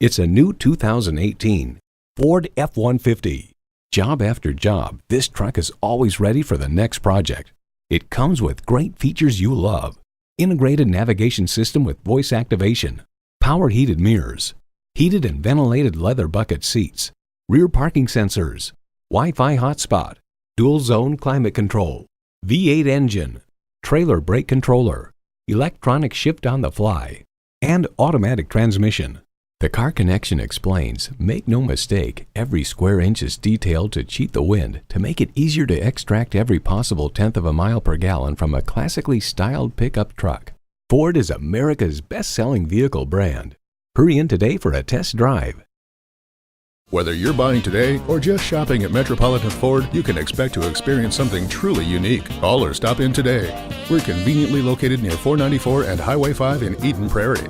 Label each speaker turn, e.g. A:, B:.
A: It's a new 2018 Ford F-150. Job after job, this truck is always ready for the next project. It comes with great features you love. Integrated navigation system with voice activation, power heated mirrors, heated and ventilated leather bucket seats, rear parking sensors, Wi-Fi hotspot, dual zone climate control, V8 engine, trailer brake controller, electronic shift on the fly, and automatic transmission. The Car Connection explains, make no mistake, every square inch is detailed to cheat the wind to make it easier to extract every possible tenth of a mile per gallon from a classically styled pickup truck. Ford is America's best-selling vehicle brand. Hurry in today for a test drive.
B: Whether you're buying today or just shopping at Metropolitan Ford, you can expect to experience something truly unique. Call or stop in today. We're conveniently located near 494 and Highway 5 in Eden Prairie.